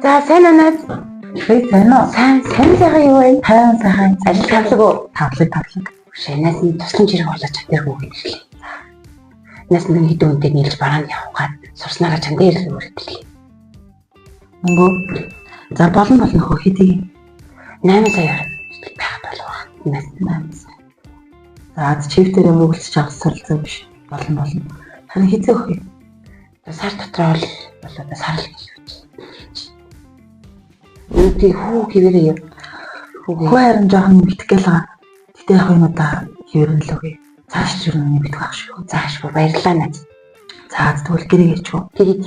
За сайн анаад Хөөе сайн уу? сайн сайхан юу вэ? Сайн. Ажил тавлаг уу? Тавлаг. Шинээс нь тусламж хэрэг болоод чаддаггүй хэлээ. Нас нэг хэдэн үнтэй нийлж бараанд явхаад сурснараа чанд дээр өргөдлээ. Мөнгө. За болно хөө хэдий 8 сая байх болов. 8 сая. За чивтэрээ мөглөж авсарлаа биш. Болно. Харин хэзээ өгөх юм? Сар дотроо болоод сар л гэж. Үнтэй хүү хэвээрээ юу? Хүү харин жоохон битгэл байгаа. Гэтэ яг юм удаа хэвэрэн л үгүй. Цааш ч юу нэг битгэх шиг. Заашгүй баярлалаа наад. За тэгвэл гэрээ хийчихв. Тэгээд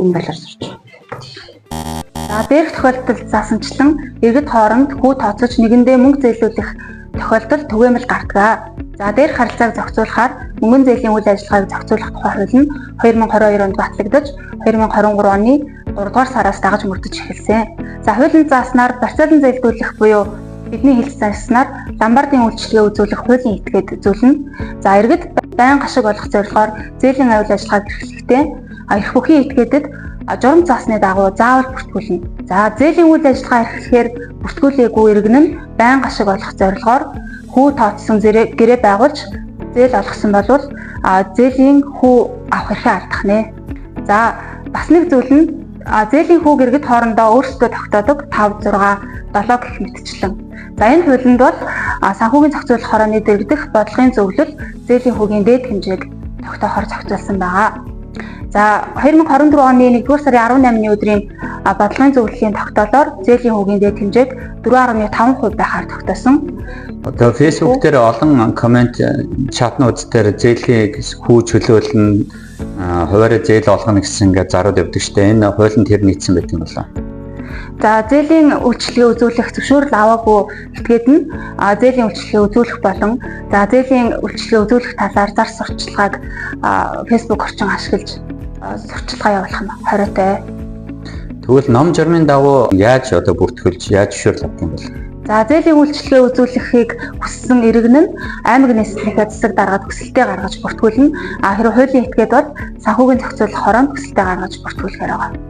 энэ балар сурч. За дээрх тохиолдолд заасанчлан иргэд хооронд хүү тооцож нэгэндээ мөнгө зээлүүлэх тохиолдол түгээмэл гардаг. За дээрх харилцааг зохицуулахаар мөнгөн зээлийн үйл ажиллагааг зохицуулах тухай хууль нь 2022 онд батлагдаж 2023 оны 3 дугаар сараас дагаж мөрдөж эхэлсэн. За хуулийн зааснаар барьцаалан зээлдүүлэх буюу бидний хэлж зааснаар ломбардын үйлчлэгээ үзүүлэх хуулийн этгээд үзүүлнэ. За иргэд байн гашиг болох зорилгоор зээлийн үйл ажиллагааг эрхлэхдээ эрх бүхий этгээдэд журам заасны дагуу заавал бүртгүүлнэ. За зээлийн үйл ажиллагаа эрхлэхээр бүртгүүлээгүй иргэн нь байн гашиг олох зорилгоор хүү тооцсон гэрээ байгуулж зээл олгосон болвол зээлийн хүү авах эрхээ алдах нэ. За бас нэг зүйл нь зээлийн хүүг иргэд хоорондоо өөрсдөө тогтоодог 5, 6, 7 гэх мэтчлэн. За энэ хуулинд бол санхүүгийн зохицуулах хорооны дэргэдэх бодлогын зөвлөл зээлийн хүүгийн дээд хэмжээг тогтоохоор зохицуулсан байгаа. За 2024 оны 1-р сарын 18-ны өдрийн бодлогын зөвлөлийн тогтоолоор зээлийн хүүгийн дээд хэмжээг 4.5% байхаар тогтоосон. Одоо Facebook дээр олон комент чатнууд дээр зээлийн хүү чөлөөлнө, хуваарь зээл олгоно гэсэн ингээд зарууд явдаг штэ. Энэ хуулинд тэр нийцсэн байдаг юм болоо. За зээлийн үйлчлэгээ үзүүлэх зөвшөөрөл аваагүй этгээд нь зээлийн үйлчлэгээ үзүүлэх болон за зээлийн үйлчлэгээ үзүүлэх талаар зар сурталчилгааг Facebook орчин ашиглаж сурталчилгаа явуулах нь хориотой. Тэгвэл ном журмын дагуу яаж одоо бүртгүүлж яаж зөвшөөрөл авах юм бол? За зээлийн үйлчлэгээ үзүүлэхийг хүссэн иргэн нь аймаг нийслэлийнхээ засаг даргаад хүсэлтээ гаргаж бүртгүүлнэ. Хэрэв хуулийн этгээд бол санхүүгийн зохицуулах хороонд хүсэлтээ гаргаж бүртгүүлэхээр байгаа.